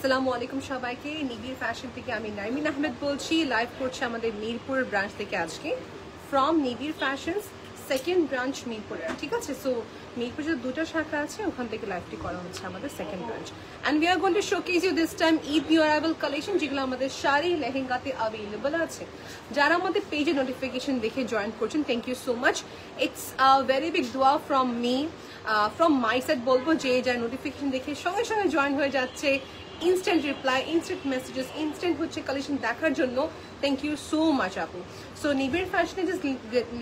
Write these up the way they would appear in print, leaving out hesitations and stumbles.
আসসালামু আলাইকুম সবাইকে। নিবিড় ফ্যাশন থেকে আমি নারমিন আহমেদ বলছি। লাইভ করছি আমাদের মিরপুর ব্রাঞ্চ থেকে আজকে from Nibir fashions second branch মিরপুরে, ঠিক আছে। সো মিরপুর যে দুটো শাখা আছে ওখান থেকে লাইভটি করা হচ্ছে আমাদের second branch. And we are going to showcase you this time Eid new arrival collection, যেগুলো আমাদের শাড়ি লেহেঙ্গাতে অ্যাভেলেবল আছে। যারা আমাদের পেজে নোটিফিকেশন দেখে জয়েন করছেন, thank you so much. It's a very big দোয়া from me, from my side বলবো, যে যারা নোটিফিকেশন দেখে সঙ্গে সঙ্গে জয়েন হয়ে যাচ্ছে, instant reply, instant messages, instant হচ্ছে কালেকশন দেখার জন্য থ্যাংক ইউ সো মাচ আপু। সো নিবিড় ফ্যাশনে জাস্ট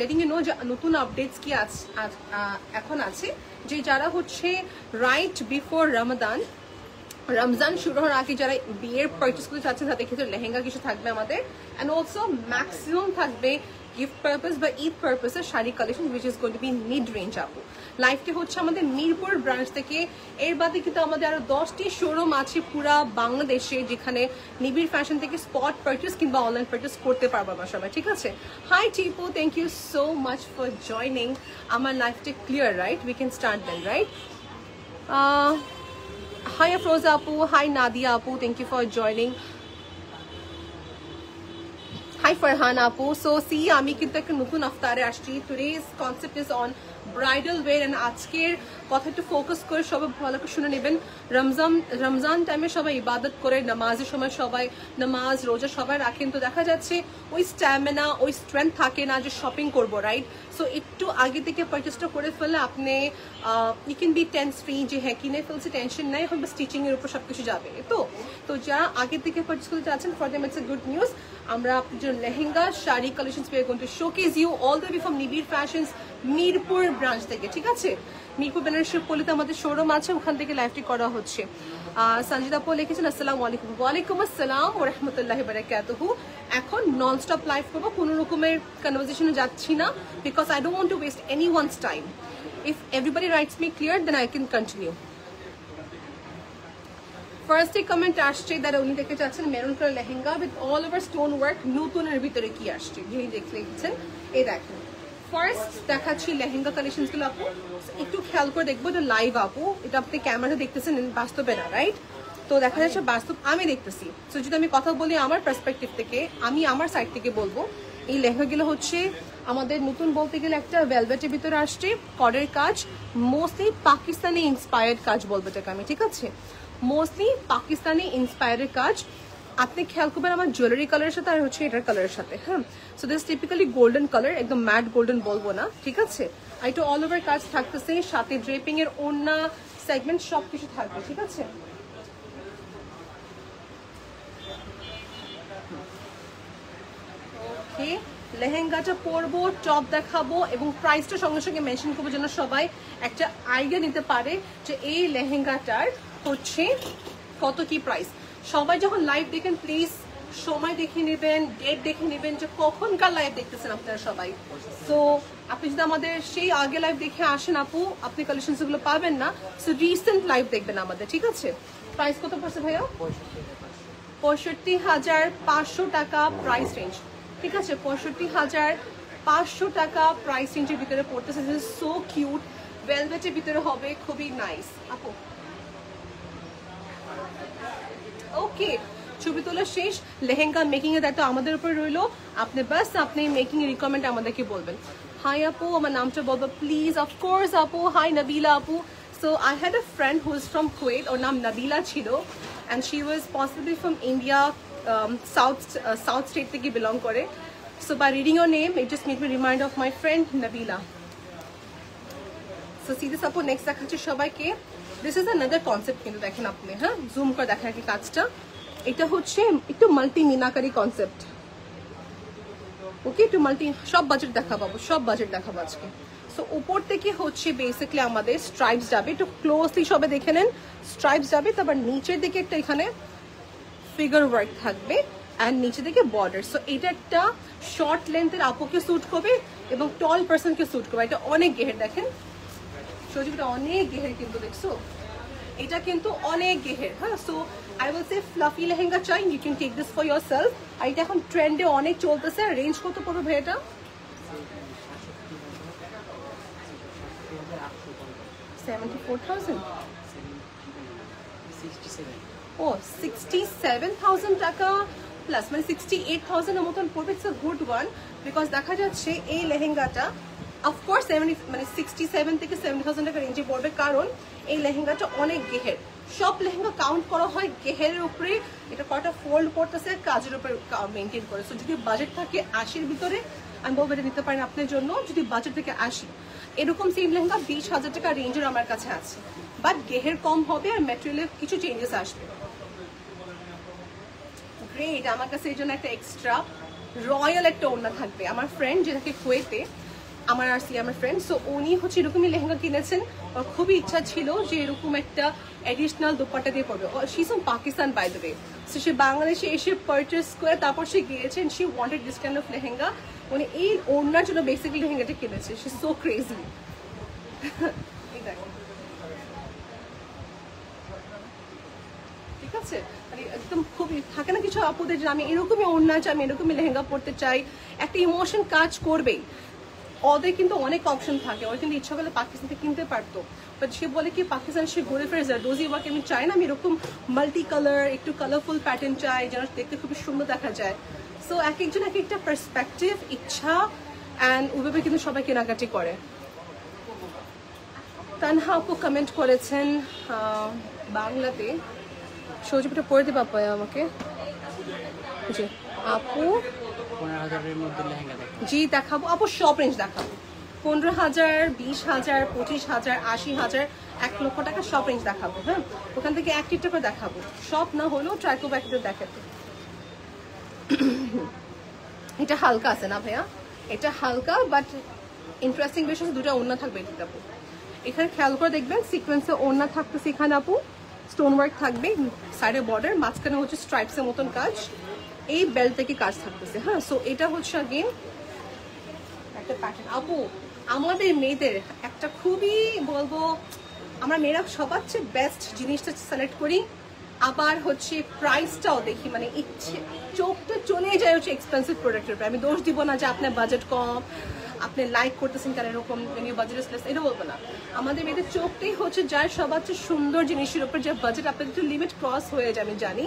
লেটিং ইউ নো যে নতুন আপডেটস কি এখন আছে, যে যারা হচ্ছে রাইট বিফোর রমজান শুরু হওয়ার আগে যারা বিয়ের পারচেস করতে চাচ্ছেন, তাদের ক্ষেত্রে লেহেঙ্গা কিছু থাকবে আমাদের, অ্যান্ড অলসো ম্যাক্সিমাম থাকবে গিফট পারপাস বা ঈদ পারপাসের sari collection, which is going to be mid range আপু। লাইভটি হচ্ছে আমাদের মিরপুর ব্রাঞ্চ থেকে। এর বাদে কিন্তু আমাদের আরো 10টি শোরুম আছে পুরা বাংলাদেশে, যেখানে নিবিড় ফ্যাশন থেকে স্পট পারচেস কিংবা অনলাইন পারচেস করতে পারবো আমরা সবাই, ঠিক আছে। Hi Tipu, thank you so much for joining. আমার লাইফটি clear, right? We can start then, right? Hi Afroza Apu, hi Nadia Apu, thank you for joining. Hi Farhan Apu. So see, আমি কিন্তু একটা নতুন আফতারে আসছি। Today's concept is on bridal wear, and আজকের কথা একটু ফোকাস করে সবাই ভালো করে শুনে নেবেন। রমজান টাইমে সবাই ইবাদত করে, নামাজের সময় সবাই নামাজ রোজা সবাই রাখেন, তো দেখা যাচ্ছে ওই স্ট্যামিনা, ওই স্ট্রেংথ থাকে না যে শপিং করবো, রাইট? সো একটু আগে থেকে পারচেসটা করে ফেললে আপনি you can be tense free, যে হ্যাঁ কিনে ফেলছে, টেনশন নাই, এখন স্টিচিং এর উপর সবকিছু যাবে। তো যারা আগে থেকে পারচেস করতে চাচ্ছেন, for them it's a good news. আমরা আপনার লেহেঙ্গা শাড়ি কালেকশনস পেয়ে going to showcase you all the way from Nibir fashions Mirpur branch থেকে, ঠিক আছে। মিরপুর বেনারসি পল্লীতে আমাদের শোরুম আছে, ওখান থেকে লাইভটি করা হচ্ছে। সঞ্জিদা আপু লিখেছেন আসসালামু আলাইকুম। ওয়ালাইকুম আসসালাম ওয়া রাহমাতুল্লাহি ওয়া বারাকাতুহু। এখন নন স্টপ লাইভ করবো, কোনো রকমের কনভারসেশনে যাচ্ছি না, because I don't want to waste anyone's time. If everybody writes me clear, then I can continue. ফার্স্টে কমেন্ট আসছে যারা উনি দেখতে চাচ্ছেন maroon colour lehenga with all over stone work, নতুনের ভিতরে কি আসছে যিনি দেখছেন, এই দেখেন। ফার্স্ট দেখাচ্ছি লেহেঙ্গা কালেকশন গুলো আপু, একটু খেয়াল করে দেখবো। এটা লাইভ আপু, এটা আপনি ক্যামেরাতে দেখতেছেন, বাস্তবে না, রাইট? তো দেখা যাচ্ছে বাস্তব আমি দেখতেছি। তো যদি আমি কথা বলি আমার পার্সপেক্টিভ থেকে, আমি আমার সাইড থেকে বলবো, এই লেহেঙ্গাগুলো হচ্ছে আমাদের নতুন বলতে গেলে একটা ভেলভেটের ভিতরে আসছে, কডের কাজ, মোস্টলি পাকিস্তানি ইন্সপায়ার্ড কাজ বলবো এটাকে আমি, ঠিক আছে। মোস্টলি পাকিস্তানি ইন্সপায়ার্ড কাজ। আপনি খেয়াল করবেন আমার জুয়েলারি কালারের সাথে আর হচ্ছে এটার কালারের সাথে, হ্যাঁ। So this typically golden colour, একদম ম্যাট গোল্ডেন বলবো না, ঠিক আছে। আর একটু অল ওভার কাজ থাকতেছে, সাথে ড্রেপিং এর ওড়না সেগমেন্ট সবকিছু থাকবে, ঠিক আছে। ওকে, লেহেঙ্গাটা পরবো, টপ দেখাবো এবং প্রাইসটা সঙ্গে সঙ্গে মেনশন করবো, যেন সবাই একটা আইডিয়া নিতে পারে যে এই লেহেঙ্গাটার হচ্ছে কত কি প্রাইস। সবাই যখন লাইভ দেখেন প্লিজ সময় দেখে নেবেন, ডেট দেখে নেবেন, যে কখনকার লাইভ দেখতেছেন আপনারা সবাই। সো আপনি যদি আমাদের সেই আগে লাইভ দেখে আসেন আপু, আপনি কালেকশনস গুলো পাবেন না। সো রিসেন্ট লাইভ দেখবেন আমাদের, ঠিক আছে। প্রাইস কত পড়ছে ভাইয়া? 65,500 টাকা প্রাইস রেঞ্জ, ঠিক আছে। 65,500 টাকা প্রাইস রেঞ্জের ভিতরে পড়তেছে। সো কিউট, ভেলভেটের ভিতরে হবে, খুবই নাইস আপু। ওকে, ছবি তোলা শেষ, লেহেঙ্গা মেকিং এর দায়িত্ব আমাদের উপর রইলো। আপনি মেকিং এর রিকমেন্ড আমাদেরকে বলবেন। হাই আপু, আমার নামটা বলবো প্লিজ। অফকোর্স আপু, হাই নাবিলা আপু। So I had a friend who is from Kuwait, ওর নাম নাবিলা ছিল, and she was possibly from India, south state থেকে বিলং করে। So by reading your name it just made me remind of my friend Nabila. So see this আপু, next দেখাচ্ছি সবাইকে। This is another concept, কিন্তু দেখেন আপনি, হ্যাঁ জুম করে দেখেন আর কি কাজটা। এটা হচ্ছে একটু মাল্টি মিনাকারি কনসেপ্ট, ওকে। একটু মাল্টি, সব বাজেট দেখাবো, সব বাজেট দেখাবো আজকে। সো উপর থেকে হচ্ছে বেসিক্যালি আমাদের স্ট্রাইপস যাবে, একটু ক্লোজলি সবে দেখে নেন, স্ট্রাইপস যাবে। তারপর নিচের দিকে একটা এখানে ফিগার ওয়ার্ক থাকবে, অ্যান্ড নিচে দিকে বর্ডার। সো এটা একটা শর্ট লেন্থের আপুকে স্যুট করবে এবং টল পার্সনকে স্যুট করবে। এটা অনেক গেহের, দেখেন সজিবটা অনেক গেহের, কিন্তু দেখছো এটা কিন্তু অনেক গেহের, হ্যাঁ। So I will say fluffy lehenga চাই, you can take this for your self. আর এটা এখন ট্রেন্ডে অনেক চলতেছে। রেঞ্জ কত পড়বে ভাই এটা? 74,000। ও 67,000 টাকা প্লাস, মানে 68,000 এর মতন পড়বে। It's a good one, because দেখা যাচ্ছে এই লেহেঙ্গাটা অফকোর্স 67 থেকে 70,000 টাকা রেঞ্জে পড়বে, কারণ এই লেহেঙ্গাটা অনেক গেহের। সব লেহেঙ্গা কাউন্ট করা হয় গেহেরের উপরে, এটা কয়টা ফোল্ড পড়তেছে কাজের উপরে মেনটেন করে। সো যদি বাজেট থাকে 80-র ভিতরে, আমি বলবো এটা নিতে পারেন আপনার জন্য। যদি বাজেট থেকে 80, এরকম সেম লেহেঙ্গা 20,000 টাকা রেঞ্জের আমার কাছে আছে, বাট গেহের কম হবে আর ম্যাটেরিয়ালের কিছু চেঞ্জেস আসবে। গ্রেট, আমার কাছে এই জন্য একটা এক্সট্রা রয়্যাল একটা ওড়না থাকবে। আমার ফ্রেন্ড যেটাকে কুয়েতে আমার ফ্রেন্ড, সো উনি হচ্ছে এরকমই লেহেঙ্গা কিনেছেন। ওর খুবই ইচ্ছা ছিল যে এরকম একটা অ্যাডিশনাল দোপাট্টা দিয়ে পড়বে। She is from Pakistan by the way, so সে বাংলাদেশে এসে পারচেস করে তারপর সে গিয়েছেন। She wanted this kind of lehenga, উনি এই ওড়নার জন্য বেসিক্যালি লেহেঙ্গাটা কিনেছে। She so crazy. ঠিক আছে, মানে একদম খুবই থাকে না কিছু আপুদের যে আমি এরকমই ওড়না চাই, আমি এরকমই লেহেঙ্গা পড়তে চাই, একটা ইমোশন কাজ করবেই। ওদের কিন্তু অনেক অপশন থাকে, ওর কিন্তু ইচ্ছা করলে পাকিস্তান থেকে কিনতে পারতো, বাট সে বলে কি পাকিস্তান সে ঘুরে ফিরে যায় রোজি ওয়াকে আমি চাই না, আমি এরকম মাল্টি কালার একটু কালারফুল প্যাটার্ন চাই যেন দেখতে খুবই সুন্দর দেখা যায়। সো এক একজন এক একটা পার্সপেক্টিভ, ইচ্ছা, অ্যান্ড ওইভাবে কিন্তু সবাই কেনাকাটি করে। তানহা আপু কমেন্ট করেছেন বাংলাতে, সৌজিটা পড়ে দিবা আপু আমাকে। জি আপু, 15,000-এর মধ্যে লেহেঙ্গা দেখাবো। জি দেখাবো আপু, সব রেঞ্জ দেখাবো। 15,000, 20,000, 25,000, 80,000, 1 লক্ষ টাকা সব রেঞ্জ দেখাবো। হ্যাঁ, ওখান থেকে এক একটা করে দেখাবো, সব না হলেও ট্রাই করবো একটা দেখাতে। এটা হালকা আছে না ভাইয়া, এটা হালকা বাট ইন্টারেস্টিং বেশ আছে। দুটো ওড়না থাকবে এটাতে আপু, এখানে খেয়াল করে দেখবেন সিকোয়েন্সে ওড়না থাকতেছে, এখানে আপু স্টোন ওয়ার্ক থাকবে, সাইডে বর্ডার, মাঝখানে হচ্ছে স্ট্রাইপসের মতন কাজ, এই বেল্ট থেকে কাজ থাকতেছে। হ্যাঁ, সো এটা হচ্ছে अगेन একটা প্যাটার্ন। আপু আমাদের মেয়েদের একটা খুবই বলবো, আমরা মেয়েরা সবার চেয়ে বেস্ট জিনিসটা সিলেক্ট করি, আবার হচ্ছে প্রাইসটাও দেখি, মানে ইচ্ছে চোখটা চলে যায় হচ্ছে এক্সপেন্সিভ প্রোডাক্টের উপরে। আমি দোষ দিব না যে আপনার বাজেট কম, আপনি লাইক করতেছেন কেন এরকম বাজেট প্লেস, এটা বলবো না। আমাদের মেয়েদের চোখটাই হচ্ছে যার সবার চেয়ে সুন্দর জিনিসের উপর, যে বাজেট আপনার একটু লিমিট ক্রস হয়ে যায় আমি জানি,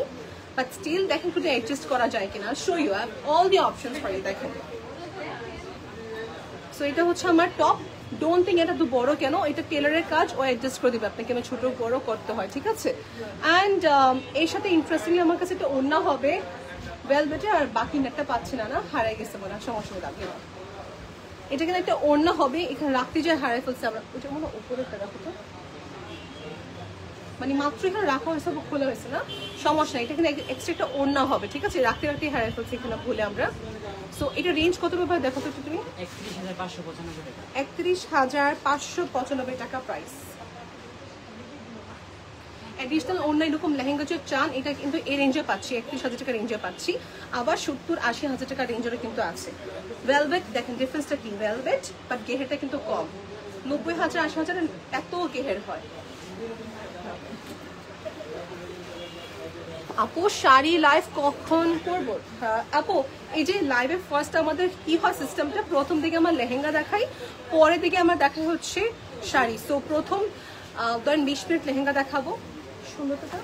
বাট স্টিল দেখেন একটু অ্যাডজাস্ট করা যায় কিনা। So you have all the options for you, দেখেন। সো এটা হচ্ছে আমার টপ, ডোন্ট থিঙ্ক এটা তো বড় কেন, এটা টেলারের কাজ, ও অ্যাডজাস্ট করে দিবে আপনাকে, আমি ছোট বড় করতে হয়, ঠিক আছে। অ্যান্ড এর সাথে ইন্টারেস্টিংলি আমার কাছে একটা ওড়না হবে ভেলভেটে, আর বাকি নেটটা পাচ্ছি না, হারাই গেছে মনে হয়, সমস্যা লাগবে না। এটা কিন্তু একটা ওড়না হবে, এখানে রাখতে যায় হারাই ফেলছে আমরা, ওটা মনে হয় উপরে রাখো তো, মানে মাত্র এখানে রাখা হয়েছে, খোলা হয়েছে না, সমস্যা নেই, এটা এখানে এক্সট্রা একটা ওড়না হবে, ঠিক আছে। রাখতে রাখতে হারাই ফেলছে এখানে ভুলে আমরা। সো এটা রেঞ্জ কত ব্যাপার দেখো তো তুমি, 31,595 টাকা। 31,595 টাকা প্রাইস। অ্যাডিশনাল অন্য এরকম লেহেঙ্গা যে চান, এটা কিন্তু এই রেঞ্জে পাচ্ছি, 31,000 টাকা রেঞ্জে পাচ্ছি, আবার 70-80,000 টাকা রেঞ্জেরও কিন্তু আছে। ভেলভেট দেখেন ডিফারেন্সটা কি, ভেলভেট বাট গেহেরটা কিন্তু কম, 90,000-80,000 এত গেহের হয়। আপু শাড়ি লাইভ কখন করবো? আপু এই যে লাইভে ফার্স্ট আমাদের কি হয় সিস্টেমটা, প্রথম দিকে আমার লেহেঙ্গা দেখাই, পরের দিকে আমার দেখা হচ্ছে শাড়ি। সো প্রথম ধরেন 20 মিনিট লেহেঙ্গা দেখাবো, সুন্দরটা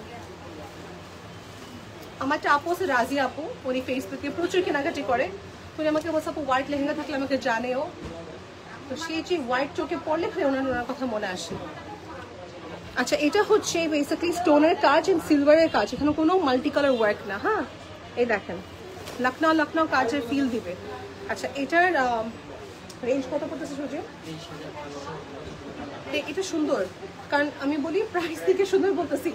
আমার একটা আপু আছে রাজি আপু, উনি ফেসবুকে প্রচুর কেনাকাটি করে, উনি আমাকে বলছে আপু হোয়াইট লেহেঙ্গা থাকলে আমাকে জানেও, তো সেই যে হোয়াইট চোখে পড়লে ওনার কথা মনে আসে। আচ্ছা এটা হচ্ছে বেসিক্যালি স্টোনের কাজ এন্ড সিলভারের কাজ, এখানে কোনো মাল্টি কালার ওয়ার্ক না। হ্যাঁ, এই দেখেন লখনউ কাজের ফিল দিবে। আচ্ছা এটার রেঞ্জ কত পড়তেছে সুজি? এটা সুন্দর, কারণ আমি বলি প্রাইস থেকে সুন্দর বলতেছি,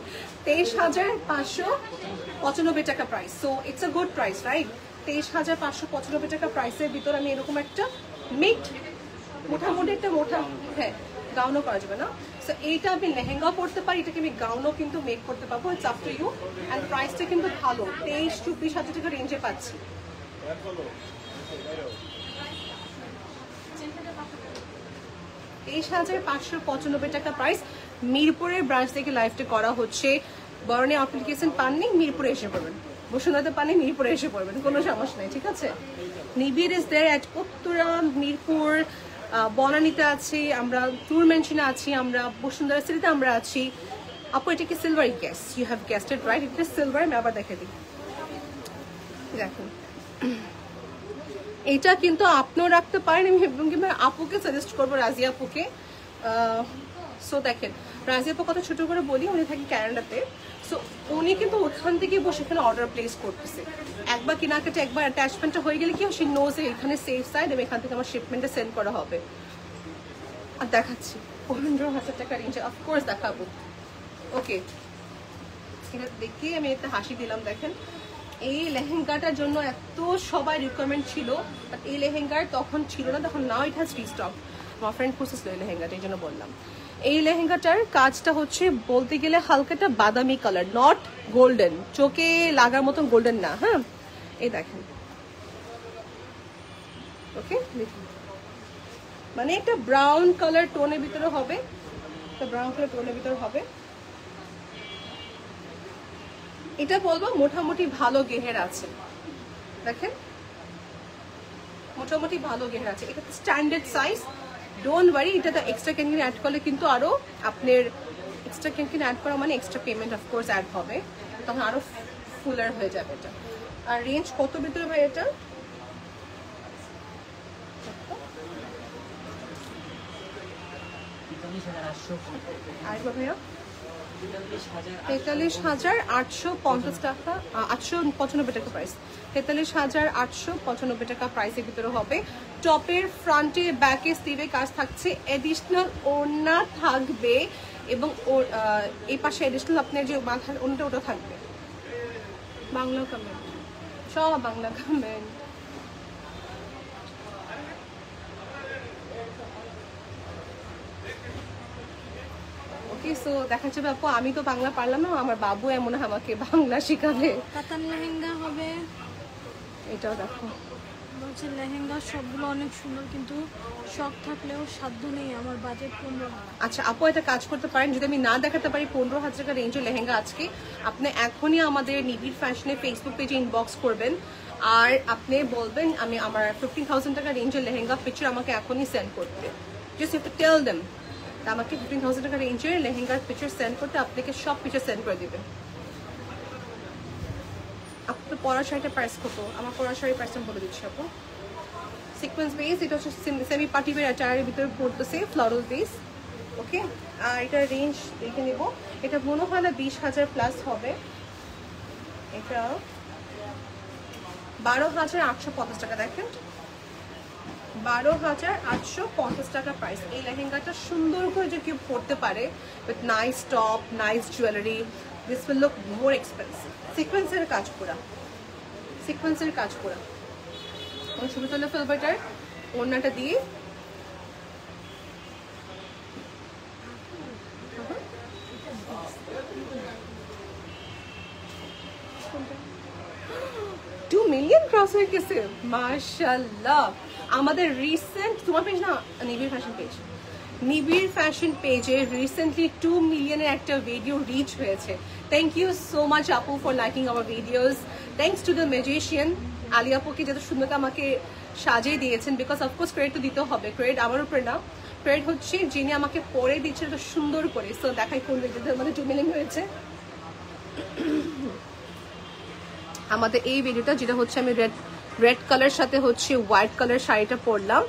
23,595 টাকা price. So it's a good price right, 23,595 টাকা প্রাইসের ভিতর আমি এরকম একটা মোটামুটি একটা মোটা, হ্যাঁ গাউনও করা যাবে না। সো এইটা আমি লেহেঙ্গা পড়তে পারি, এটাকে আমি গাউনও কিন্তু মেক করতে পারবো, it's up to you. And প্রাইসটা কিন্তু ভালো, 23-24,000 টাকা রেঞ্জে পাচ্ছি। 23,595 টাকা প্রাইস। মিরপুরের ব্রাঞ্চ থেকে লাইভটা করা হচ্ছে, বরণে অ্যাপ্লিকেশন পাননি মিরপুরে এসে পড়বেন, বসুন্ধরাতে পাননি মিরপুরে এসে পড়বেন, কোনো সমস্যা নেই, ঠিক আছে। Nibir is there at Uttara, Mirpur, বনানীতে আছি আমরা, ট্যুর মেনশনে আছি আমরা, বসুন্ধরা সিটিতে আমরা আছি, আপু এটা কি silver? Yes, you have guessed it right, এটা সিলভার। আমি আবার দেখে দিই, দেখুন এটা কিন্তু আপনিও রাখতে পারেন। আমি আপুকে সাজেস্ট করবো, রাজিয়া আপুকে। সো দেখেন রাজিয়া আপু কত ছোট করে বলি, উনি থাকি ক্যানাডাতে। সো উনি কিন্তু ওখান থেকে বসে এখানে অর্ডার প্লেস করতেছে। একবার কেনাকাটা, একবার অ্যাটাচমেন্টটা হয়ে গেলে কি হয়, সে নোজ এখানে সেফ সাইড এবং এখান থেকে আমার শিপমেন্টে সেন্ড করা হবে। আর দেখাচ্ছি 15,000 টাকা রেঞ্জে, অফকোর্স দেখাবো। ওকে, এটা দেখে আমি একটা হাসি দিলাম। দেখেন এই লেহেঙ্গাটার জন্য এত সবাই রিকোয়ারমেন্ট ছিল, বাট এই লেহেঙ্গার তখন ছিল না, তখন নাও ইট হ্যাজ রিস্টক। আমার ফ্রেন্ড খুঁজেছিল এই লেহেঙ্গাটা, এই জন্য বললাম। এই লেহেঙ্গাটার কাজটা হচ্ছে বলতে গেলে হালকাটা বাদামি কালার, নট গোল্ডেন, চোখে লাগার মতন গোল্ডেন না। হ্যাঁ, এই দেখেন। ওকে, দেখুন মানে একটা ব্রাউন কালার টোনের ভিতরে হবে, একটা ব্রাউন কালার টোনের ভিতরে হবে। এটা বলবো মোটামুটি ভালো গেহের আছে, দেখেন মোটামুটি ভালো গেহের আছে। এটা স্ট্যান্ডার্ড সাইজ, ডোন্ট ওয়ারি। এটা তো এক্সট্রা ক্যানকিন অ্যাড করলে কিন্তু আরো আপনার এক্সট্রা ক্যানকিন অ্যাড করা মানে এক্সট্রা পেমেন্ট অফকোর্স অ্যাড হবে, তখন আরো ফুলার হয়ে যাবে এটা। আর রেঞ্জ কত ভিতরে ভাই এটা? আরেকবার ভাইয়া, 43,850 টাকা, 895 টাকা প্রাইস। 43,895 টাকা প্রাইসের ভিতরে হবে। টপের ফ্রন্টে ব্যাকে স্লিভে কাজ থাকছে, এডিশনাল ওড়না থাকবে এবং এই পাশে এডিশনাল আপনার যে মাথার ওড়নাটা ওটা থাকবে। বাংলা কমেন্ট, সব বাংলা কমেন্ট। সো দেখা যাবে আপু, আমি তো বাংলা পারলাম না, আমার বাবু এমন আমাকে বাংলা শিখাবে। কাতান লেহেঙ্গা হবে, এটাও দেখো বলছে লেহেঙ্গা সবগুলো অনেক সুন্দর, কিন্তু শখ থাকলেও সাধ্য নেই, আমার বাজেট 15,000। আচ্ছা আপু, এটা কাজ করতে পারেন, যদি আমি না দেখাতে পারি 15,000 টাকা রেঞ্জের লেহেঙ্গা আজকে, আপনি এখনই আমাদের নিবিড় ফ্যাশনে ফেসবুক পেজে ইনবক্স করবেন আর আপনি বলবেন আমি আমার 15,000 টাকা রেঞ্জের লেহেঙ্গা পিকচার আমাকে এখনই সেন্ড করতে। Just you have to tell them আমাকে 15,000 টাকা রেঞ্জের লেহেঙ্গার পিকচার সেন্ড করতে, আপনাকে সব পিকচার সেন্ড করে দিবেন। আপনার পরা শাড়িটা প্রাইস কত? আমার পরা শাড়ির প্রাইস আমি বলে দিচ্ছি আপু। সিকোয়েন্স বেস, এটা হচ্ছে সেমি পার্টি ওয়্যার অ্যাটায়ারের ভিতরে পড়তেছে, ফ্লোরাল বেস। ওকে, আর এটার রেঞ্জ দেখে নেব। এটা মনে হয় না 20,000 প্লাস হবে। এটা 12,850 টাকা। দেখেন 12,850 টাকা প্রাইস। এই লেহেঙ্গাটা সুন্দর করে যে কেউ পরতে পারে with nice top, nice jewellery, this will look more expensive. সিকোয়েন্সের কাজ করা, সিকোয়েন্সের কাজ করা। ছবি তুলে ফেলবো এটার ওড়নাটা দিয়ে। $2 মিলিয়ন ক্রস হয়ে গেছে, মাশাআল্লাহ। আমাদের রিসেন্ট, তোমার পেজ না, নিবিড় ফ্যাশন পেজ, নিবিড় ফ্যাশন পেজে রিসেন্টলি 2 মিলিয়নের একটা ভিডিও রিচ হয়েছে। থ্যাংক ইউ সো মাচ আপু for liking hour videos. Thanks to the magician Ali আপুকে, যত সুন্দর আমাকে সাজিয়ে দিয়েছেন। বিকজ অফকোর্স ক্রেডিট তো দিতে হবে, ক্রেডিট আমার উপরে না, ক্রেডিট হচ্ছে যিনি আমাকে পরে দিচ্ছেন এত সুন্দর করে। সো দেখাই কোন ভিডিওতে আমাদের 2 মিলিয়ন হয়েছে। আমাদের এই ভিডিওটা যেটা হচ্ছে আমি রেড কালার সাথে হচ্ছে হোয়াইট কালার শাড়িটা পরলাম,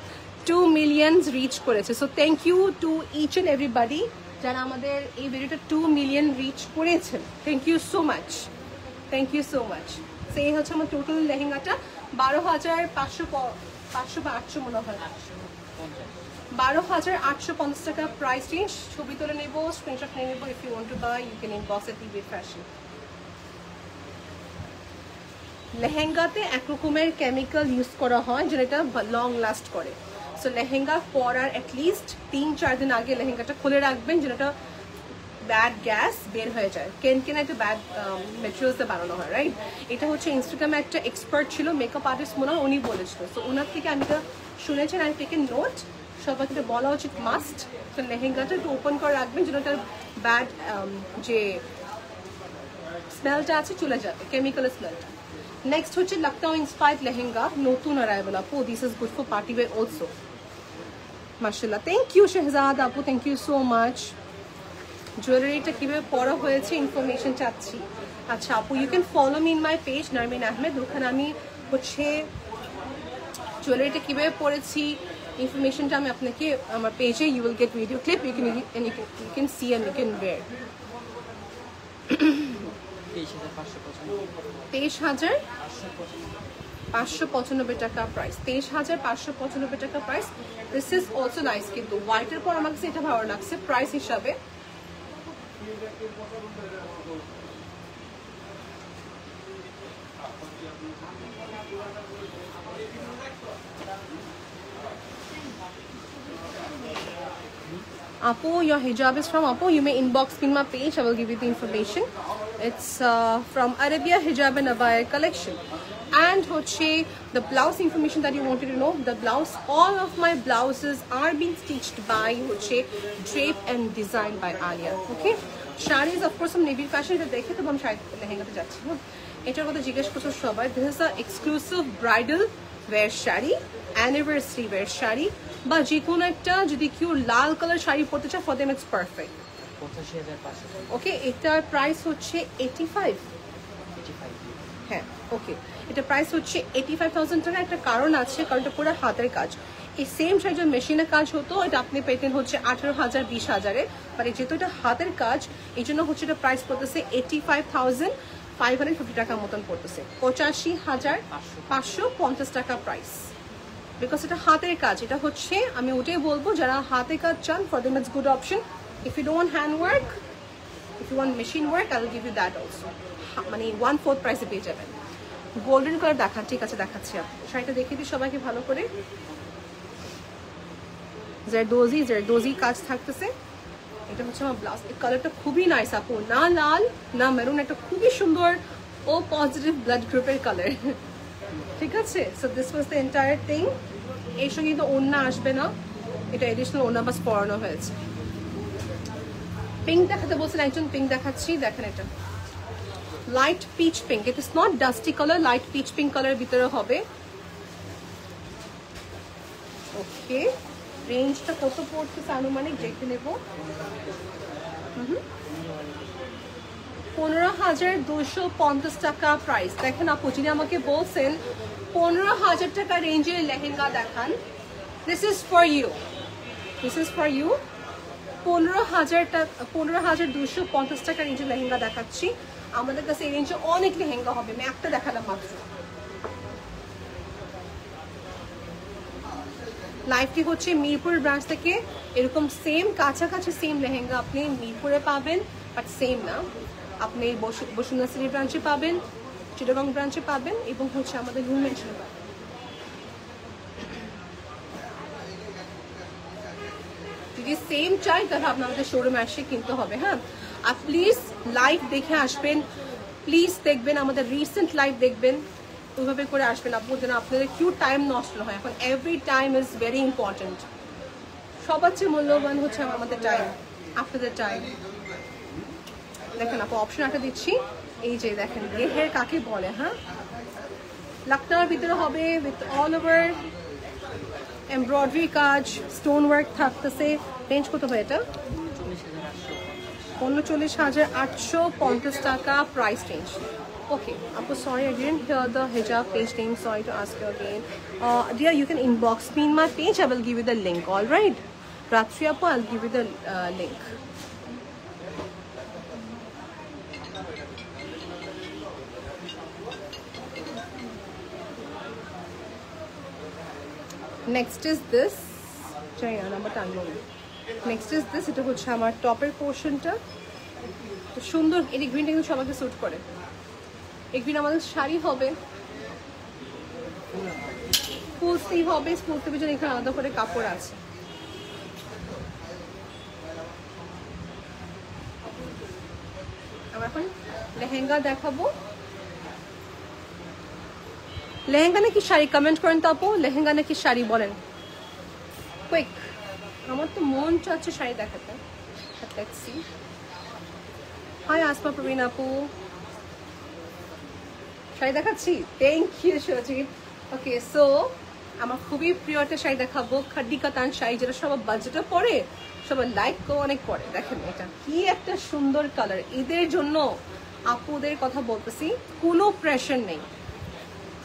2 মিলিয়ন রিচ করেছে। So thank you to each and everybody যারা আমাদের এই ভিডিওটা 2 মিলিয়ন রিচ করেছেন। Thank you so much, thank you so much. So এই হচ্ছে আমার টোটাল লেহেঙ্গাটা 12,500 বা 800 মনে হয়, 12,850 টাকা প্রাইস রেঞ্জ। ছবি তুলে নেবো, স্ক্রিনশট নিয়ে নেবো। If you want to buy you can inbox at Nibir fashion. লেহেঙ্গাতে এক রকমের কেমিক্যাল ইউজ করা হয় যেটা লং লাস্ট করে। সো লেহেঙ্গা পরার অ্যাটলিস্ট 3-4 দিন আগে লেহেঙ্গাটা খুলে রাখবেন, যেটা ব্যাড গ্যাস বের হয়ে যায়। কেনকেন একটা ব্যাড মেটেরিয়ালসে বানানো হয়, রাইট? এটা হচ্ছে ইনস্টাগ্রামে একটা এক্সপার্ট ছিল, মেকআপ আর্টিস্ট মনে হয়, উনি বলেছিল। সো ওনার থেকে আমি এটা শুনেছেন, আমি টেকেন নোট, সবাইকে এটা বলা উচিত মাস্ট। তো লেহেঙ্গাটা একটু ওপেন করে রাখবেন, যেন তার ব্যাড যে স্মেলটা আছে চলে যাবে, কেমিক্যাল স্মেলটা। নেক্সট হচ্ছে লাকটাও ইন্সপায়ার্ড লেহেঙ্গা, নতুন অ্যারাইভেল আপু। This is good for party wear also, মাশাআল্লাহ। থ্যাংক ইউ শাহজাদ আপু, থ্যাংক ইউ সো মাচ। জুয়েলারিটা কিভাবে পরা হয়েছে ইনফরমেশন চাচ্ছি। আচ্ছা আপু, you can follow me in my page Narmin Ahmed. ওখানে আমি হচ্ছে জুয়েলারিটা কিভাবে পরেছি ইনফরমেশনটা আমি আপনাকে আমার পেজে, you will get video clip, you can see and you can wear. 23,595 টাকা প্রাইস, 23,595 টাকা price. This is also nice, কিন্তু হোয়াইটের পর আমার কাছে এটা ভালো লাগছে প্রাইস হিসাবে। Apu, your hijab is from Apu. You may inbox me in my page. I will give you the information. It's from Arabia Hijab and Abaya collection. And hoche the blouse information that you wanted to know. The blouse, all of my blouses are being stitched by hoche drape and designed by Alia. Okay. Shari is of course some navy fashion. It dekhe to hum shayad lehenga te jacchi. Etar kotha jiggesh korcho shobai. This is the exclusive bridal wear shari, anniversary wear shari. বা যে কোনো একটা যদি কেউ লাল colour sari পরতে চায় for them it's perfect. 85,500। ওকে, এটার price হচ্ছে 85। হ্যাঁ ওকে, এটা প্রাইস হচ্ছে 85,000 টাকা। একটা কারণ আছে, কারণটা পুরো হাতের কাজ। এই সেম শাড়ি যদি মেশিনের কাজ হতো এটা আপনি পেতেন হচ্ছে 18,000 20,000-এ, বাট যেহেতু এটা হাতের কাজ এই জন্য হচ্ছে এটা প্রাইস পড়তেছে 85,550 টাকার মতন পড়তেছে, 85,550 টাকা প্রাইস। বিকজ এটা হাতের কাজ, এটা হচ্ছে আমি ওটাই বলবো যারা হাতের কাজ চান for them it's good option. If you don't hand work, if you want machine work, I will give you that also. মানে 1/4 প্রাইসে পেয়ে যাবেন। গোল্ডেন কালার দেখা, ঠিক আছে দেখাচ্ছি। শাড়িটা দেখিয়ে দিই সবাইকে ভালো করে। জারদোজি কাজ থাকতেছে। এটা হচ্ছে আমার ব্লাউজ। এই কালারটা খুবই নাইস আপু, না লাল না মেরুন, একটা খুবই সুন্দর ও পজিটিভ ব্লাড গ্রুপের কালার। ঠিক আছে, so this was the entire thing. এর সঙ্গে কিন্তু ওড়না আসবে না, এটা এডিশনাল ওড়না বাস পরানো হয়েছে। পিঙ্ক দেখাতে বলছেন একজন, পিঙ্ক দেখাচ্ছি, দেখেন এটা light pitch pink. It is not dusty colour, light pitch pink কালারের ভিতরে হবে। ওকে, রেঞ্জটা কত পড়তেছে আনুমানিক দেখে নেব। 15,250 টাকা প্রাইস। দেখেন আপু, যিনি আমাকে বলছেন 15,000 টাকা রেঞ্জের লেহেঙ্গা দেখান, this is for you, this is for you. 15,250 টাকা রেঞ্জের লেহেঙ্গা দেখাচ্ছি। আমাদের কাছে এই রেঞ্জে অনেক লেহেঙ্গা হবে, আমি একটা দেখালাম মাত্র। লাইভটি হচ্ছে মিরপুর ব্রাঞ্চ থেকে। এরকম সেম কাছাকাছি সেম লেহেঙ্গা আপনি মিরপুরে পাবেন, বাট সেম না। আপনি বসুন্ধরা সিটি ব্রাঞ্চে পাবেন, চিটাগং ব্রাঞ্চে পাবেন, এবং হচ্ছে আমাদের নিউ মেনশনে পাবেন। যদি সেম চাই তাহলে আপনাদের শোরুমে এসে কিনতে হবে। হ্যাঁ, আর প্লিজ লাইভ দেখে আসবেন, প্লিজ দেখবেন আমাদের রিসেন্ট লাইভ দেখবেন, ওইভাবে করে আসবেন আপু, যেন আপনাদের কেউ টাইম নষ্ট না হয়। এখন every time is very important, সবার চেয়ে মূল্যবান হচ্ছে আমাদের টাইম, আপনাদের টাইম। দেখেন আপু, অপশন একটা দিচ্ছি, এই যে দেখেন লেহের কাকে বলে। হ্যাঁ, লখনউর ভিতরে হবে উইথ অল ওভার এমব্রয়ডারি কাজ, স্টোন ওয়ার্ক থাকতেছে। রেঞ্জ কত হয় এটা? 39,850 টাকা price range. Okay, Apu, sorry, I didn't hear the hijab page name. Sorry to ask you again. Dear, you can inbox me in my page. I will give you the link. All right, Ratri Apu, I'll give you the link. Next is this. Chaya number 10. Next is this. It is our topper portion. তো সুন্দর, এই গ্রিনটা কিন্তু সবাইকে sweet করে। এই green আমাদের শাড়ি হবে, ফুল স্লিভ হবে, ফুল স্লিভের জন্য এখানে আলাদা করে কাপড় আছে। আমরা এখন লেহেঙ্গা দেখাবো। লেহেঙ্গা নাকি শাড়ি? কমেন্ট করেন তো আপু, লেহেঙ্গা নাকি শাড়ি বলেন কুইক। আমার তো মন চাচ্ছে শাড়ি দেখাতে। Let's see. Hi Asma Parveen আপু, শাড়ি দেখাচ্ছি। Thank you Sajib. Okay, so আমার খুবই প্রিয় একটা শাড়ি দেখাবো, খাড্ডি কাতান শাড়ি, যেটা সবার বাজেটে পরে, সবার লাইক অনেক করে। দেখেন এটা কি একটা সুন্দর কালার। এদের জন্য আপুদের কথা বলতেছি, কোনো প্রেশার নেই,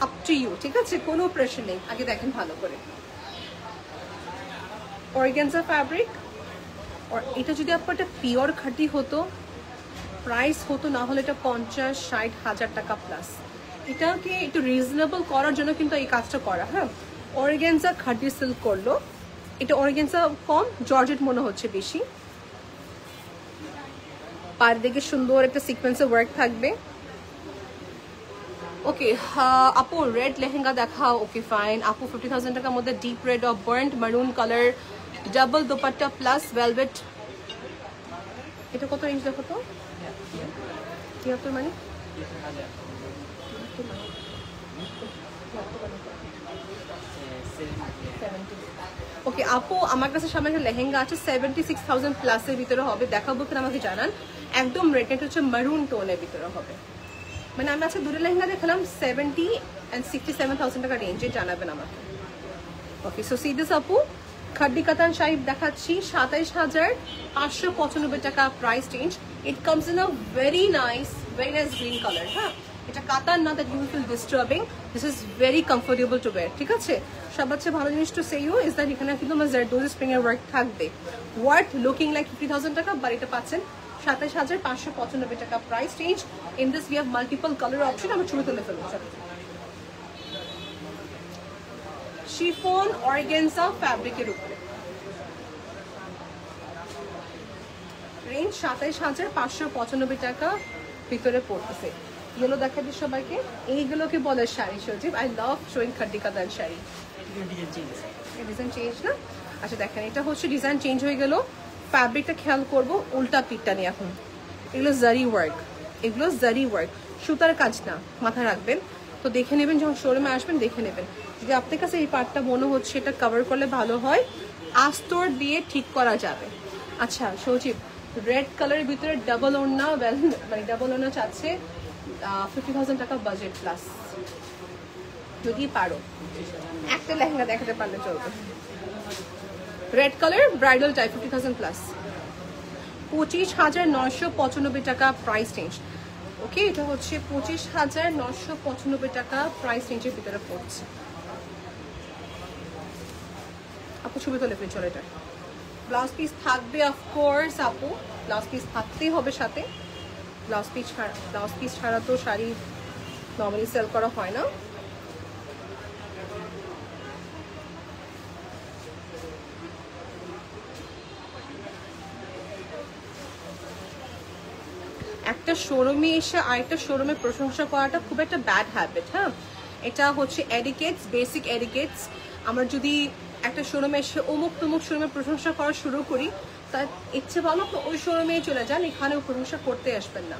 আপ টু ইউ, ঠিক আছে, কোনো প্রেশার নেই। আগে দেখেন ভালো করে, অর্গানজা ফ্যাব্রিক। আর এটা যদি আপনার একটা পিওর খাঁটি হতো, প্রাইস হতো না হলে এটা 50-60 হাজার টাকা প্লাস। এটাকে একটু রিজনেবল করার জন্য কিন্তু এই কাজটা করা। হ্যাঁ, অর্গানজা খাঁটি সিল্ক করলো, এটা অর্গানজা কম, জর্জেট মনে হচ্ছে বেশি। পার দিকে সুন্দর একটা সিকোয়েন্সের ওয়ার্ক থাকবে। ওকে, আপু রেড লেহেঙ্গা দেখাও। ওকে ফাইন আপু, 50,000 টাকার মধ্যে ডিপ রেড অফ বার্ন্ট মারুন colour, double dupatta plus velvet. এটা কত রেঞ্জ দেখো তো? 73 মানে ওকে আপু, আমার কাছে সামনে একটা লেহেঙ্গা আছে 76,000 প্লাসের ভিতরে হবে, দেখাবো কিনা আমাকে জানান। একদম রেড, এটা হচ্ছে মারুন টোনের ভিতরে হবে। মানে আমি আজকে দুটো লেহেঙ্গা দেখালাম 70 and 67,000 টাকা রেঞ্জে, জানাবেন আমাকে। ওকে, সো সি দিস আপু, খাড্ডি কাতান শাড়ি দেখাচ্ছি 27,595 টাকা price range. It comes in a very nice green colour. হ্যাঁ, এটা কাতান না that you will feel disturbing, this is very comfortable to wear, ঠিক আছে। সবচেয়ে ভালো জিনিস to say you is that এখানে কিন্তু আমার জারদোজি স্প্রিং এর ওয়ার্ক থাকবে, ওয়ার্থ লুকিং লাইক 50,000 টাকা, বাট এটা পাচ্ছেন 27,595 টাকা price range. In this we have multiple colour option. আমি ছবি তুলে ফেলবো। শিফন অর্গানজা ফ্যাব্রিকের উপরে, রেঞ্জ 27,595 টাকা ভিতরে পড়তেছে। ইয়েলো দেখাবি সবাইকে, এইগুলোকে বলে শাড়ি সজীব। আই লাভ শোয়িং খাড্ডি কাতান শাড়ি। ডিজাইন চেঞ্জ না? আচ্ছা দেখেন, এটা হচ্ছে ডিজাইন চেঞ্জ হয়ে গেল। ফ্যাব্রিকটা খেয়াল করবো, উল্টা পিকটা নিয়ে এখন। এগুলো জারি ওয়ার্ক, এগুলো জারি ওয়ার্ক, সুতার কাজ না, মাথায় রাখবেন। তো দেখে নেবেন, যখন শোরুমে আসবেন দেখে নেবেন। যদি আপনার কাছে এই পার্টটা মনে হচ্ছে এটা কভার করলে ভালো হয়, আস্তর দিয়ে ঠিক করা যাবে। আচ্ছা সজীব, রেড কালারের ভিতরে ডাবল ওড়না, মানে ডাবল ওড়না চাচ্ছে 50,000 টাকা বাজেট প্লাস। যদি পারো একটা লেহেঙ্গা দেখাতে পারলে চলবে। Red colour bridal type, 50,000 plus, 25,995 টাকা প্রাইস রেঞ্জ। ওকে, এটা হচ্ছে 25,995 টাকা প্রাইস রেঞ্জের ভিতরে পড়ছে। আপু ছবি তুলে ফেলছো এটা। ব্লাউজ পিস থাকবে অফকোর্স আপু, ব্লাউজ পিস থাকতেই হবে সাথে। ব্লাউজ পিস ছাড়া তো শাড়ি নর্মালি সেল করা হয় না। একটা শোরুমে এসে আরেকটা শোরুমের প্রশংসা করাটা খুব একটা ব্যাড হ্যাবিট। হ্যাঁ, এটা হচ্ছে এডিকেটস, বেসিক এডিকেটস। আমরা যদি একটা শোরুমে এসে অমুক তমুক শোরুমের প্রশংসা করা শুরু করি, তার ইচ্ছে ভালো আপনি ওই শোরুমে চলে যান, এখানেও প্রশংসা করতে আসবেন না।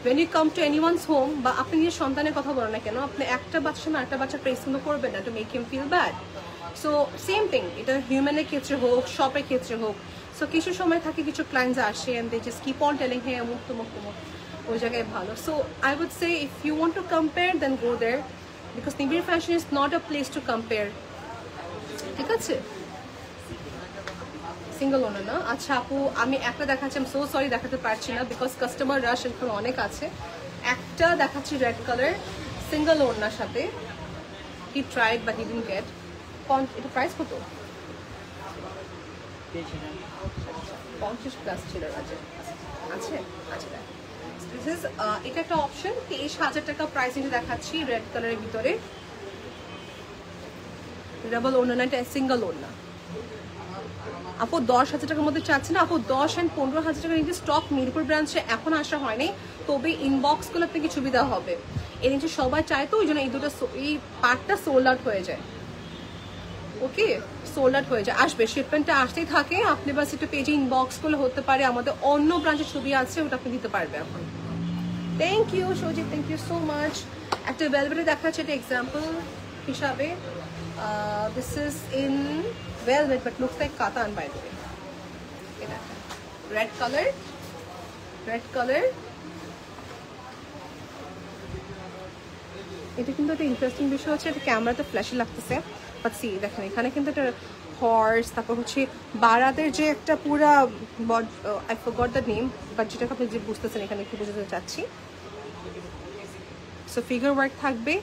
when you come to anyone's home, বা আপনি নিজের সন্তানের কথা বলেন না কেন, আপনি একটা বাচ্চা না একটা বাচ্চা প্রেসিং করবেন না to make him feel bad. So same thing, এটা হিউম্যানের ক্ষেত্রে হোক, শপের ক্ষেত্রে হোক। সো কিছু সময় থাকে কিছু ক্লায়েন্টস আসে and they just keep on telling hey অমুক তমুক তমুক ওই জায়গায় ভালো। So I would say if you want to compare then go there, because নিবিড় fashion is not a place to compare, ঠিক আছে। সিঙ্গেল ওনার না? আচ্ছা আপু, আমি একটা দেখাচ্ছি, আমি সো সরি দেখাতে পারছি না বিকজ কাস্টমার রাশ এখন অনেক আছে। একটা দেখাচ্ছি রেড কালার সিঙ্গেল ওনার সাথে, he tried but he didn't gate. এটা প্রাইস কত? 50 প্লাস ছিল আছে। আচ্ছা দিস ইজ এটা একটা অপশন, 23,000 টাকা প্রাইস এটা দেখাচ্ছি রেড কালারের ভিতরে। ডাবল ওড়না, এটা সিঙ্গেল ওড়না। আপু 10,000 টাকার মধ্যে চাচ্ছে না আপু, 10 and 15,000 টাকার নিচে স্টক মিরপুর ব্রাঞ্চে এখন আসা হয়নি, তবে ইনবক্সগুলো থেকে সুবিধা হবে। এর নিচে সবাই চায় তো, ওই জন্য এই পার্টটা সোল্ড আউট হয়ে যায়। ওকে, সোল্ড আউট হয়ে যায়, আসবে, শিপমেন্টটা আসতেই থাকে। আপনি বাস একটু পেজে ইনবক্সগুলো হতে পারে, আমাদের অন্য ব্রাঞ্চের ছবি আছে, ওটা আপনি দিতে পারবে এখন। Thank you Soujit, thank you so much. একটা ভেলভেটে দেখাচ্ছে, এটা এক্সাম্পল হিসাবে। This is in velvet but looks like katan by the way. Red color, এটা কিন্তু একটা ইন্টারেস্টিং বিষয় হচ্ছে, এটা ক্যামেরাতে ফ্ল্যাশে লাগতেছে, বাট সি দেখেন এখানে কিন্তু একটা হর্স, তারপর হচ্ছে বারাতের যে একটা পুরা I forgot the name, but যেটাকে আপনি যে বুঝতেছেন এখানে একটু বুঝতে চাচ্ছি। সো ফিগার ওয়ার্ক থাকবে,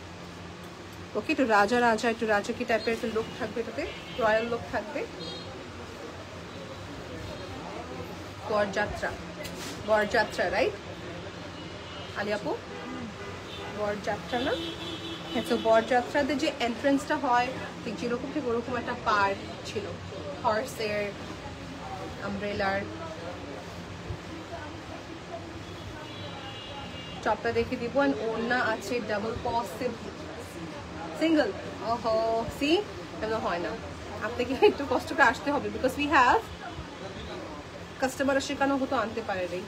ওকে, একটু রাজা রাজা, একটু রাজকীয় টাইপের একটা লুক থাকবে, এটাতে রয়্যাল লুক থাকবে। বরযাত্রা, বরযাত্রা রাইট আলি আপু? বরযাত্রা না? হ্যাঁ, তো বরযাত্রাতে যে এন্ট্রেন্সটা হয় ঠিক যেরকম ঠিক ওরকম একটা পার্ক ছিল, হর্সের, আমব্রেলার। টপটা দেখে দিব, অ্যান্ড ওড়না আছে ডাবল পসিবল, সিঙ্গেল। ওহো, সি এমন হয় না, আপনাকে একটু কষ্ট করে আসতে হবে, বিকজ উই হ্যাভ কাস্টমারের শেখানো হতো আনতে পারে রে।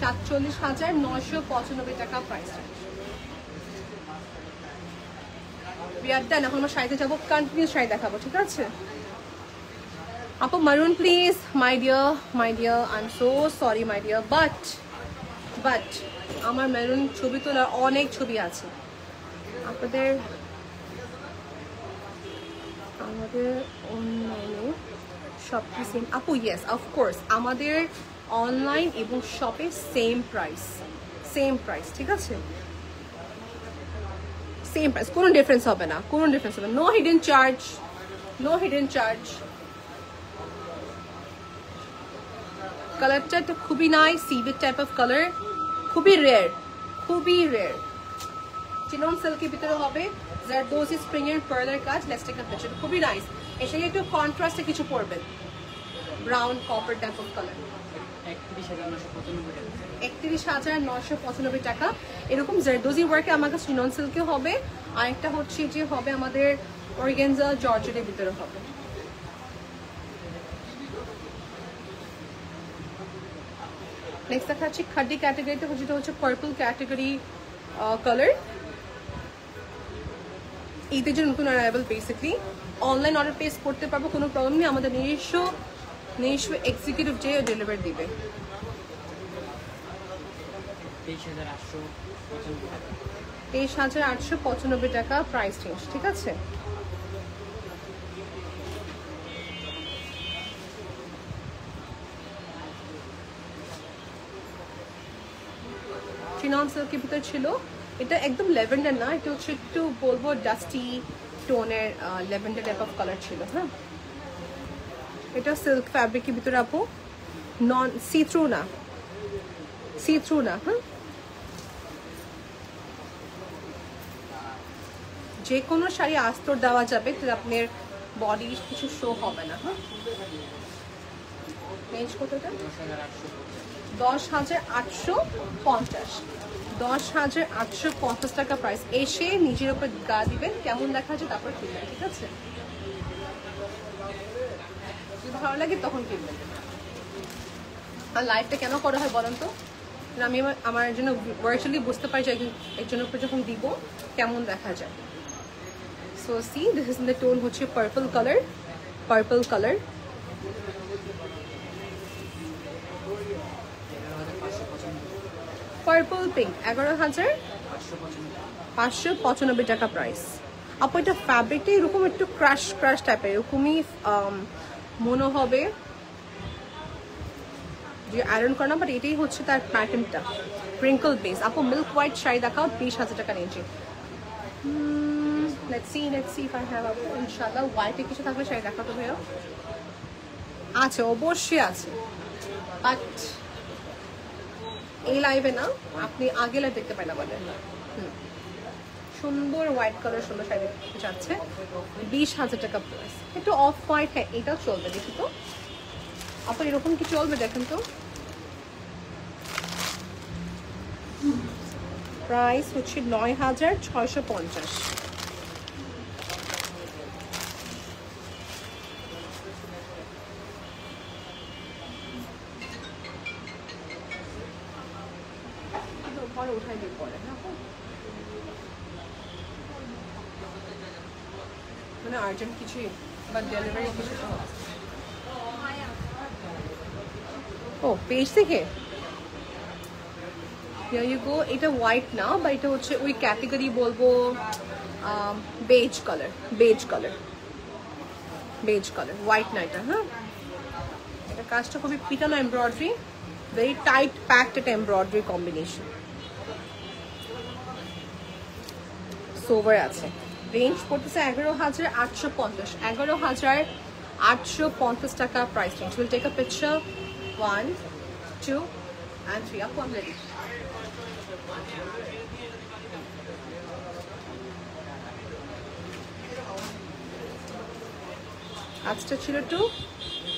47,995 টাকা প্রাইস। বিয়ারটান এখন আমরা শাড়িতে যাবো, কন্টিনিউ শাড়ি দেখাবো, ঠিক আছে আপু? মারুন please, my dear I am so sorry my dear, but আমার মেরুন ছবি তোলার অনেক ছবি আছে আপনাদের, আমাদের অনলাইনে শপে সেম আপু? ইয়েস অফকোর্স, আমাদের অনলাইন এবং শপে সেম প্রাইস, ঠিক আছে? সেম প্রাইস, কোনো ডিফারেন্স হবে না, কোনো ডিফারেন্স হবে না, no hidden charge, no hidden charge. কালারটা একটা খুবই নাইস সিভিট টাইপ অফ কালার, খুবই রেয়ার, চিনন সিল্কের ভিতরে হবে, জারদোজি স্প্রিং এর পার্লার কাজ, লেটস টেক আ পিকচার, খুবই নাইস। এর সাথে একটু কন্ট্রাস্টে কিছু পরবেন, brown copper type of colour. 31,995 টাকা। এরকম জারদোজি ওয়ার্কে আমার কাছে চিনন সিল্কে হবে, আরেকটা হচ্ছে যে হবে আমাদের অর্গানজা জর্জেটের ভিতরে হবে। নেক্সট দেখাচ্ছি খাড্ডি ক্যাটাগরিতে, যেটা হচ্ছে পার্পল ক্যাটাগরি কালার। ঈদের জন্য নতুন arrival, basically online order place করতে পারবো, কোনো প্রবলেম নেই, আমাদের নিজস্ব এক্সিকিউটিভ যে ডেলিভারি দিবে। 23,895 টাকা প্রাইস রেঞ্জ, ঠিক আছে? চিনন সিল্কের ভিতরে ছিল, এটা একদম ল্যাভেন্ডার না, এটা হচ্ছে একটু বলবো ডাস্টি টোনের ল্যাভেন্ডার টাইপ অফ কালার ছিল। হ্যাঁ, এটা সিল্ক ফ্যাব্রিকের ভিতরে আপু, নন সি থ্রু না, হ্যাঁ, যে কোনো শাড়ি আস্তর দেওয়া যাবে, তাহলে আপনার বডি কিছু শো হবে না। হ্যাঁ, রেঞ্জ কতটা? 10,850, 10,850 টাকা প্রাইস। এসে নিজের উপর গা দিবেন, কেমন দেখা যায় তারপর কিনবেন, ঠিক আছে? যদি ভালো লাগে তখন কিনবেন। আর লাইভটা কেন করা হয় বলেন তো? আমি আমার জন্য ভার্চুয়ালি বুঝতে পারি যে একজনের উপর যখন দিব কেমন দেখা যায়। So see this is in the tone হচ্ছে পার্পল কালার, পার্পল পিঙ্ক। 11,595 টাকা প্রাইস। আপু এটা ফ্যাব্রিকটা এরকম একটু ক্রাশ টাইপের, এরকমই মনে হবে যে আয়রন করা না, বাট এটাই হচ্ছে তার প্যাটার্নটা, প্রিঙ্কল বেস। আপু মিল্ক হোয়াইট শাড়ি দেখাও, 20,000 টাকা রেঞ্জে। Let's see if I have আপু, ইনশাআল্লাহ হোয়াইটে কিছু থাকলে শাড়ি দেখাতো ভাইয়া। আছে, অবশ্যই আছে, বাট এই লাইভে না, আপনি আগে লাইভ দেখতে পারেন আমাদের। সুন্দর হোয়াইট কালার সুন্দর শাড়ি দেখতে চাচ্ছে, 20,000 টাকা প্রাইস। একটু অফ হোয়াইট, হ্যাঁ এটাও চলবে, দেখি তো আপু এরকম কি চলবে, দেখেন তো। প্রাইস হচ্ছে 9,650। পরে উঠাই দিয়ে পরে, হ্যাঁ মানে আর্জেন্ট কিছুই, বা ডেলিভারি কিছু। ও পেজ থেকে Here you go. এটা হোয়াইট না, বা এটা হচ্ছে ওই ক্যাটাগরি বলবো beige colour, beige colour, beige colour, white না এটা। হ্যাঁ, এটা কাজটা খুবই পিটানো এমব্রয়ডারি, ভেরি টাইট প্যাকড একটা এমব্রয়ডারি কম্বিনেশন। সোভার আছে, রেঞ্জ পড়তেছে 11,850, 11,850 টাকা price range. Will take a picture, 1 2 and 3 up on ready. আজটা ছিল একটু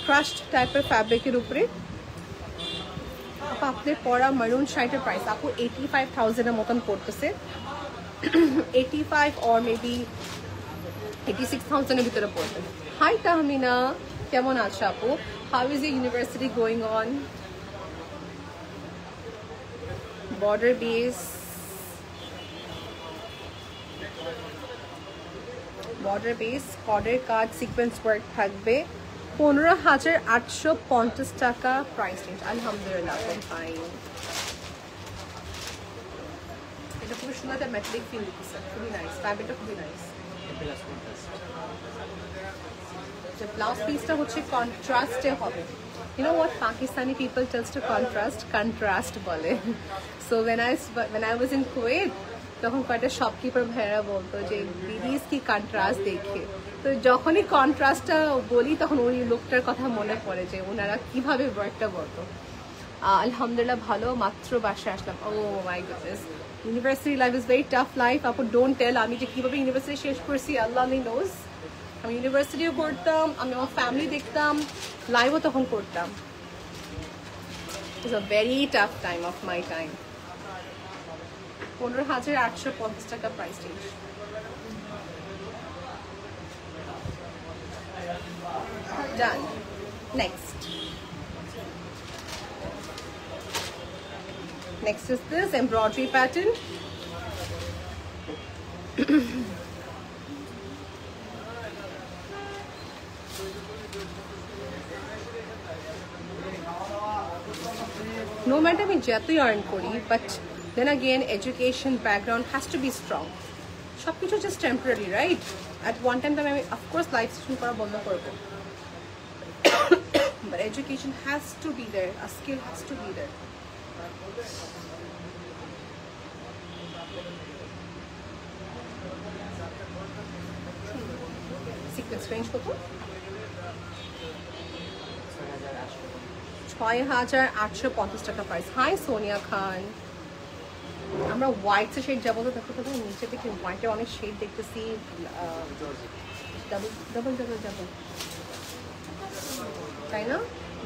ক্রাশড টাইপের ফ্যাব্রিকের উপরে। আপনার পরা মারুন শার্টের প্রাইস আপু 85,000 এর মতন পড়তেছে, 85 or maybe 86,000 এর ভিতরে পড়বে। হাই তাহমিনা, কেমন আছো আপু? How is your university going on? Border base, border base, কর্ডের কাজ, সিকোয়েন্স ওয়ার্ক থাকবে। 15,850 টাকা প্রাইস রেঞ্জ। আলহামদুলিল্লাহ ফাইন। এটা খুবই সুন্দর একটা মেটালিক ফিল দিচ্ছে, খুবই নাইস, ফ্যাব্রিকটা খুবই নাইস। যে ব্লাউজ পিসটা হচ্ছে কন্ট্রাস্টে হবে। You know what Pakistani people tells to contrast বলে। So when I was in Kuwait, তখন কয়েকটা শপকিপার ভাইয়েরা বলতো যে দিদিস কি কন্ট্রাস্ট দেখে। তো যখনই কন্ট্রাস্টটা বলি তখন ওই লোকটার কথা মনে পড়ে যে ওনারা কিভাবে ওয়ার্কটা বলতো। আলহামদুলিল্লাহ ভালো, মাত্র বাসায় আসলাম। Oh my goodness, university life is very tough life আপু, ডোন্ট টেল। আমি যে কিভাবে ইউনিভার্সিটি শেষ করছি আল্লাহ only knows। আমি ইউনিভার্সিটিও করতাম, আমি আমার ফ্যামিলি দেখতাম, লাইভও তখন করতাম। It's a very tough time of my time. 15,850 টাকা price range. Done. Next. Next is this embroidery pattern. No matter আমি যতই আর্ন করি, but then again education background has to be strong. সবকিছু just temporary, right? At one time আমি of course life stream করা বন্ধ করব, but education has to be there, a skill has to be there. Sequence range কত? 6,850 টাকা price. High Sonia খান, আমরা white shade যাবো তো দেখো তো নিচে থেকে হোয়াইটের অনেক শেড দেখতেছি। ডাবল ডাবল ডাবল ডাবল, তাই না?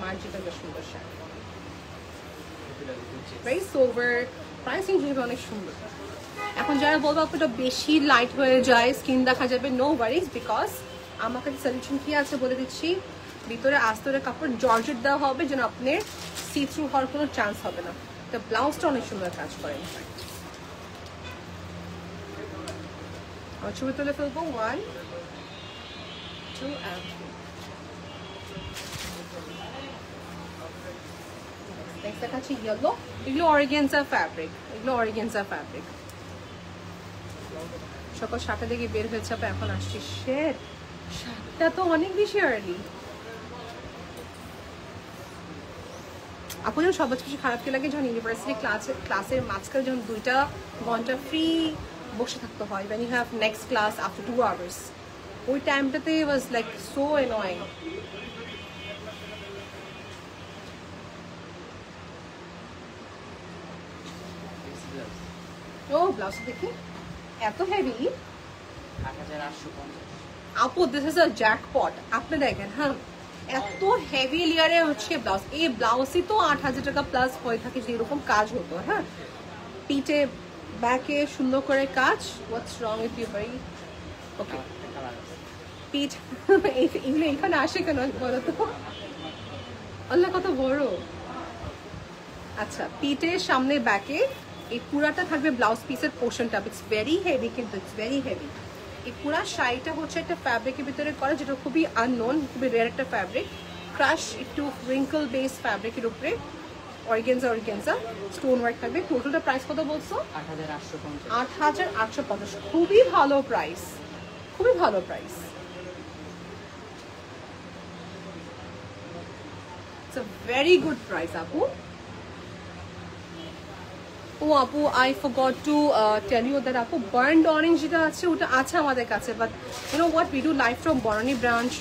মার্জিটা বেশ সুন্দর শাড়ি, ভেরি সোভার, প্রাইসিং হিসেবে অনেক সুন্দর। এখন যারা বলবো আপনাটা বেশি লাইট হয়ে যায়, স্কিন দেখা যাবে, নো ওয়ারিজ, বিকজ আমার কাছে সলিউশন কি আছে বলে দিচ্ছি। ভিতরে আস্তরে কাপড় জর্জেট দেওয়া হবে যেন আপনার সি থ্রু হওয়ার কোনো চান্স হবে না। তো ব্লাউজটা অনেক সুন্দর কাজ করে। আমার ছবি তুলে ফেলবো, 1 2 and 3। নেক্সট দেখাচ্ছি ইয়েলো। এগুলো অর্গানজা ফ্যাব্রিক, এগুলো অর্গানজা ফ্যাব্রিক। সকাল 7টা দিকে বের হয়েছে, এখন আসছি। শেট 7টা তো অনেক বেশি আর্লি। আপনার সব কিছু খারাপ কি লাগে যখন ইউনিভার্সিটি ক্লাসের মাঝখানে যখন 2টা ঘন্টা ফ্রি বসে থাকতে হয়, when you have next class after 2 hours, ওই টাইমটাতে was like so annoying. ও ব্লাউজ দেখি এত হেভি। 8,850। আপু দিস ইজ আ জ্যাকপট। আপনি দেখেন, হ্যাঁ এত হেভি লেয়ারে হচ্ছে ব্লাউজ। এই ব্লাউজই তো 8,000 টাকা প্লাস হয়ে থাকে যে এরকম কাজ হতো। হ্যাঁ, পিঠে ব্যাকে সুন্দর করে কাজ। হোয়াটস রং উইথ ইউ ভাই? ওকে, পিঠ এগুলো এখানে আসে কেন বলো তো? আল্লাহ কত বড়। আচ্ছা, পিঠের সামনে ব্যাকে এই পুরাটা থাকবে ব্লাউজ পিসের পোর্শনটা। ইটস ভেরি হেভি, কিন্তু ইটস ভেরি হেভি। এই পুরা শাড়িটা হচ্ছে একটা ফ্যাব্রিকের ভিতরে করা, যেটা খুবই আননোন, খুবই রেয়ার একটা ফ্যাব্রিক। ক্রাশ একটু রিঙ্কল বেস ফ্যাব্রিকের উপরে অর্গেনজা স্টোন ওয়ার্ক থাকবে। টোটালটা প্রাইস কত বলছো? 8850। 8850। খুবই ভালো প্রাইস, খুবই ভালো price. It's a very good price আপু। ও আপু, I forgot to tell you that আপু বার্নড অরেঞ্জ যেটা আছে ওটা আছে আমাদের কাছে, but you know what, we do live from Banani branch,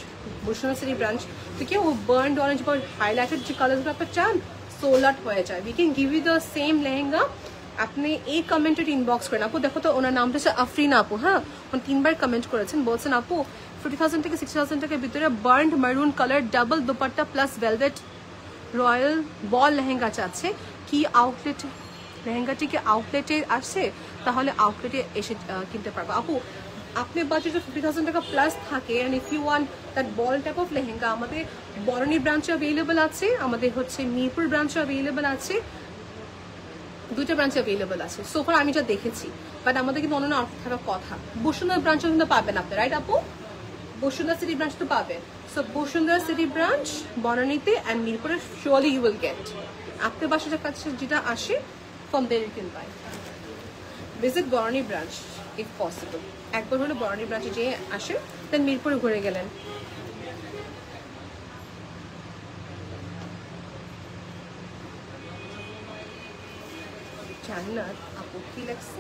Bashundhara city branch. তো কি ও বার্নড অরেঞ্জ বা হাইলাইটেড যে কালারগুলো আপনার চান সোল্ড আউট হয়ে যায়। We can give you the same lehenga. আপনি এই কমেন্টেড ইনবক্স করেন আপু। দেখো তো ওনার নামটা হচ্ছে আফরিনা আপু। হ্যাঁ, উনি 3বার কমেন্ট করেছেন, বলছেন আপু 50,000 থেকে 60,000 টাকার ভিতরে burned maroon colour double dupatta plus velvet royal ball lehenga চাচ্ছে কি আউটলেট লেহেঙ্গাটিকে আউটলেটে আসছে, তাহলে আউটলেটে এসে কিনতে পারবো। আপু আপনার বাজেট 50,000 টাকা প্লাস থাকে and if you want that ball type of lehenga, আমাদের বরণী ব্রাঞ্চে অ্যাভেলেবল আছে, আমাদের হচ্ছে মিরপুর ব্রাঞ্চে অ্যাভেলেবল আছে, 2টা ব্রাঞ্চে অ্যাভেলেবল আছে সোফার আমি যা দেখেছি। বাট আমাদের কিন্তু অন্য অর্থ থাকার কথা। বসুন্ধরা ব্রাঞ্চও কিন্তু পাবেন আপনি, রাইট আপু? বসুন্ধরা সিটি ব্রাঞ্চ তো পাবেন। সো বসুন্ধরা সিটি ব্রাঞ্চ বনানীতে অ্যান্ড মিরপুরে শিওরলি ইউ উইল গেট। আপনার বাসার কাছে যেটা আসে from there you can buy. Visit Borani branch if possible. একবার হলো বরণী ব্রাঞ্চে যেয়ে আসেন, দেন মিরপুরে ঘুরে গেলেন। জান্নাত আপু কি লাগছে?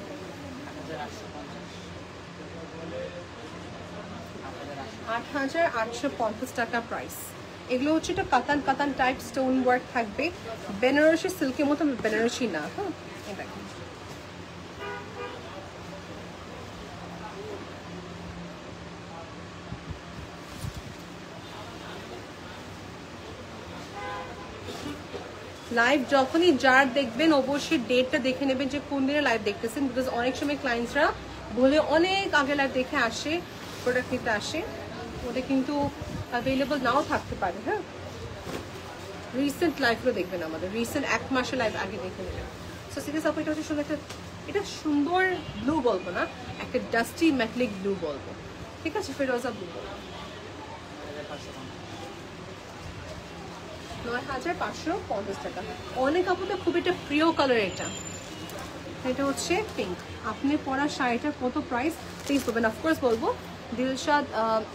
8850 টাকা প্রাইস। এগুলো হচ্ছে এটা কাতান কাতান টাইপ স্টোন ওয়ার্ক থাকবে, বেনারসি সিল্কের মতো, বেনারসি না। হ্যাঁ, এটা লাইভ যখনই যার দেখবেন অবশ্যই ডেটটা দেখে নেবেন যে কোন দিনে লাইভ দেখতেছেন, বিকজ অনেক সময় ক্লায়েন্টসরা বলে অনেক আগে লাইভ দেখে আসে, প্রোডাক্ট নিতে আসে, ওটা কিন্তু অ্যাভেলেবল নাও থাকতে পারে। হ্যাঁ, রিসেন্ট লাইভগুলো দেখবেন, আমাদের রিসেন্ট 1 মাসের লাইভ আগে দেখে নেবেন। সো সিরিয়াস আপু এটা হচ্ছে সুন্দর একটা, এটা সুন্দর ব্লু বলবো না, একটা ডাস্টি মেটালিক ব্লু বলবো, ঠিক আছে? ফিরোজা ব্লু বলবো। 9550 টাকা। অনেক আপুদের খুব একটা প্রিয় কালার এটা, এটা হচ্ছে পিঙ্ক। আপনি পরা শাড়িটার কত প্রাইস প্লিজ বলবেন। অফকোর্স বলবো। দিলশাদ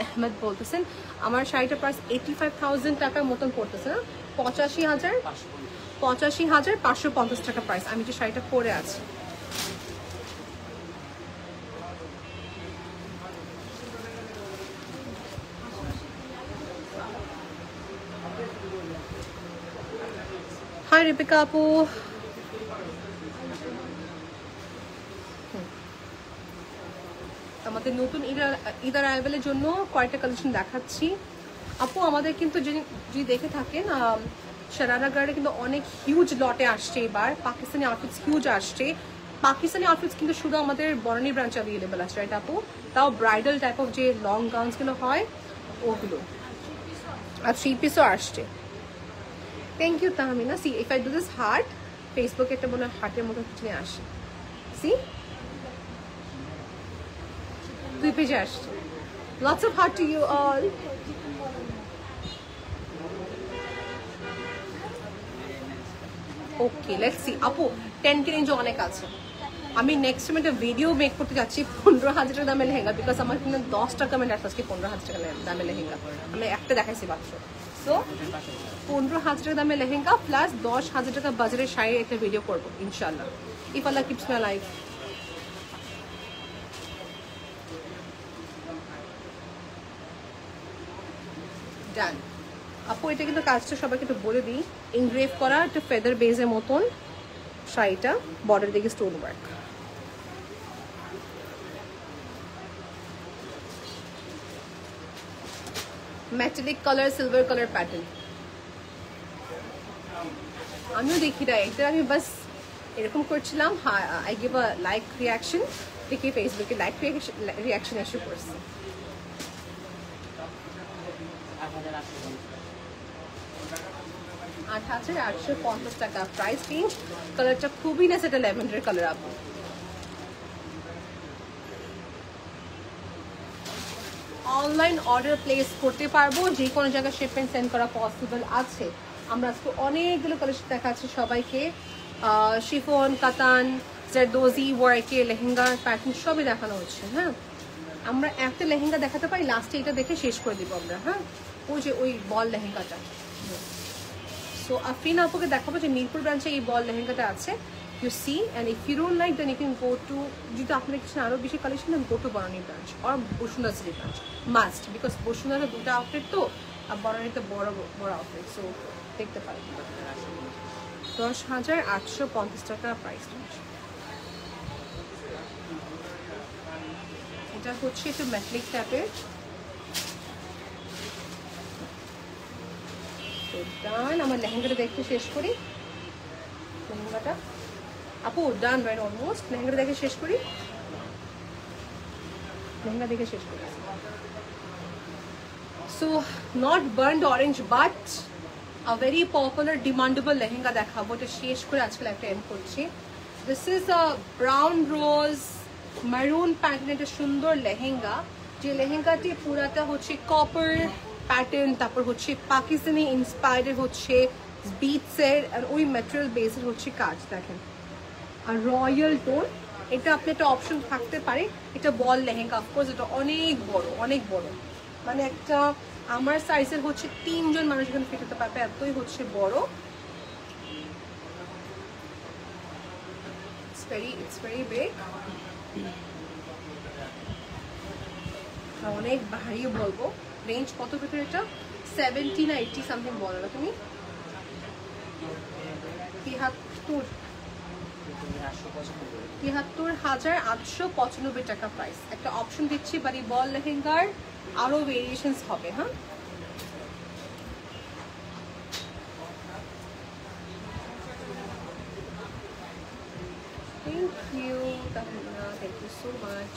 আহমেদ বলতেছেন আমার শাড়িটার প্রাইস 85,000 টাকার মতন পড়তেছে না, 85,550 টাকা প্রাইস। আমি যে শাড়িটা পরে আছি, হাই রিপিকা আপু। আমাদের নতুন ঈদের আইবেলের জন্য কয়েকটা কালেকশন দেখাচ্ছি আপু। আমাদের কিন্তু যদি দেখে থাকেন শারারা গার্ডে কিন্তু অনেক হিউজ লটে আসছে এবার, পাকিস্তানি আউটফিটস হিউজ আসছে। পাকিস্তানি আউটফিটস কিন্তু শুধু আমাদের বরণী ব্রাঞ্চ অ্যাভেলেবেল আছে, রাইট আপু? তাও ব্রাইডাল টাইপ অফ যে লং গাউন্সগুলো হয় ওগুলো, আর 3 পিসও আসছে। Thank you Tahmina. See if I do this heart, ফেসবুকে একটা মনে হয় হার্টের মতো কিছু নিয়ে আসে। সি 2 পেজে আসছে। Lots of heart to you all. Okay let's see আপু 10K রেঞ্জে অনেক আছে। আমি নেক্সট টাইম একটা ভিডিও মেক করতে যাচ্ছি 15,000 টাকা দামের লেহেঙ্গা, বিকজ আমার কিন্তু 10 টাকা কমেন্ট আসছে আজকে 15,000 টাকা দামের লেহেঙ্গা। আমি একটা দেখাইছি মাত্র। সো 15,000 টাকা দামের লেহেঙ্গা প্লাস 10,000 টাকা বাজারের শাড়ির একটা ভিডিও করবো ইনশাল্লাহ, if Allah keeps me live. Done আপু, এটা কিন্তু কাজটা সবাইকে একটু বলে দিই, ইনগ্রেভ করা একটা ফেদার বেজের মতন শাড়িটা, বর্ডার দিকে stone work. Metallic colour, silver colour pattern. আমিও দেখি না, একদিন আমি বাস এরকম করছিলাম, হ্যাঁ I give a like reaction, দেখি ফেসবুকে লাইক রিয়াকশন এসে পড়ছে। 8,850 টাকা প্রাইস রেঞ্জ। কালারটা খুবই না, সেটা ল্যাভেন্ডার কালার আপু। অনলাইন অর্ডার প্লেস করতে পারবো, যে কোনো জায়গায় শিপমেন্ট সেন্ড করা পসিবল আছে। আমরা আজকে অনেকগুলো কালেকশন দেখাচ্ছি সবাইকে। শিফন, কাতান, জারদোজি ওয়ার্কের লেহেঙ্গার প্যাটার্ন সবই দেখানো হচ্ছে। হ্যাঁ, আমরা একটা লেহেঙ্গা দেখাতে পারি, লাস্টে এটা দেখে শেষ করে দিব আমরা। হ্যাঁ, ওই যে ওই বল লেহেঙ্গাটা। সো আফরিন আপুকে দেখাবো যে মিরপুর ব্রাঞ্চে এই বল লেহেঙ্গাটা আছে। You see, and if you don't like, then you can go to, যদি আপনি দেখছেন আরো বেশি collection, then go to Banani branch or Bashundhara city branch must, because Bashundhara দুটো আউটলেট তো, আর বনানীতে বড় বড় আউটলেট। সো দেখতে পারেন। 10,850 টাকা প্রাইস রেঞ্জ। এটা হচ্ছে একটু মেটালিক টাইপের। ডান, আমার লেহেঙ্গাটা দেখতে শেষ করি। লেহেঙ্গাটা আপু ডান রাইট অলমোস্ট। লেহেঙ্গাটা দেখে শেষ করি, লেহেঙ্গা দেখে শেষ করি। So not burned orange but a very popular demandable lehenga দেখাবো, এটা শেষ করে আজকে একটা এন্ড করছি। দিস ইজ আ ব্রাউন রোজ মারুন প্যাটার্ন, একটা সুন্দর লেহেঙ্গা, যে লেহেঙ্গাটি পুরাটা হচ্ছে কপার প্যাটার্ন, তারপর হচ্ছে পাকিস্তানি ইন্সপায়ার্ড হচ্ছে বিটসের, আর ওই ম্যাটেরিয়াল বেসের হচ্ছে কাজ দেখেন, আর রয়্যাল টোন। এটা আপনি একটা অপশন থাকতে পারে। এটা বল লেহেঙ্গা, অফকোর্স এটা অনেক বড়, অনেক বড়, মানে একটা আমার সাইজের হচ্ছে 3 জন মানুষ এখানে ফিট হতে পারবে, এতই হচ্ছে বড়। It's very big, অনেক ভারী বলবো। রেঞ্জ কত ভিতরে এটা? 70 না 80 সামথিং বলো না তুমি? 73,895 টাকা প্রাইস। একটা অপশন দিচ্ছি, বাড়ি বল লেহেঙ্গার আরো ভেরিয়েশনস হবে। হ্যাঁ, thank you Tahmina, thank you so much.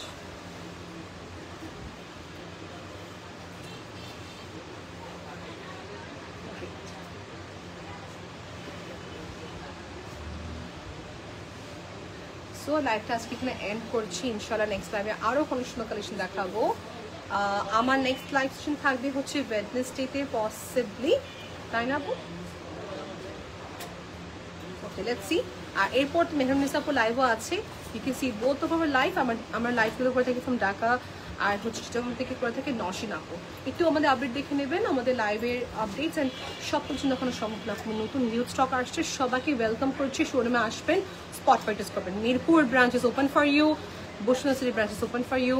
So লাইভটা আজকে এখানে এন্ড করছি। ইনশাআল্লাহ নেক্সট লাইভে আরও কোনো সুন্দর কালেকশন দেখাবো। আমার নেক্সট লাইভ সেশন থাকবে হচ্ছে ওয়েডনেসডেতে পসিবলি, তাই না আপু? ওকে, লেটস সি। আর এরপর মেহরুন্নিসা আপু লাইভও আছে, you can see both of our live. আমার লাইভগুলো করে থাকি ফ্রম ঢাকা, আর হচ্ছে চিটাগং থেকে করে থাকে নওশিন আপু। একটু আমাদের আপডেট দেখে নেবেন, আমাদের লাইভের আপডেটস অ্যান্ড সব কিছু এখনো সম্ভব না। নতুন নিউ স্টক আসছে, সবাইকে ওয়েলকাম করছি। শোরুমে আসবেন, স্পট পারচেস করবেন। Mirpur branch is open for you, Bashundhara city branch is open for you.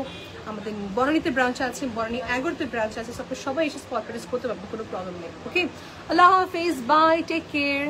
আমাদের বনানীতে ব্রাঞ্চ আছে, বনানী 11তে ব্রাঞ্চ আছে। সবাই এসে স্পট পারচেস করতে পারবেন, কোনো প্রবলেম নেই। ওকে, আল্লাহ হাফেজ, বাই, টেক কেয়ার।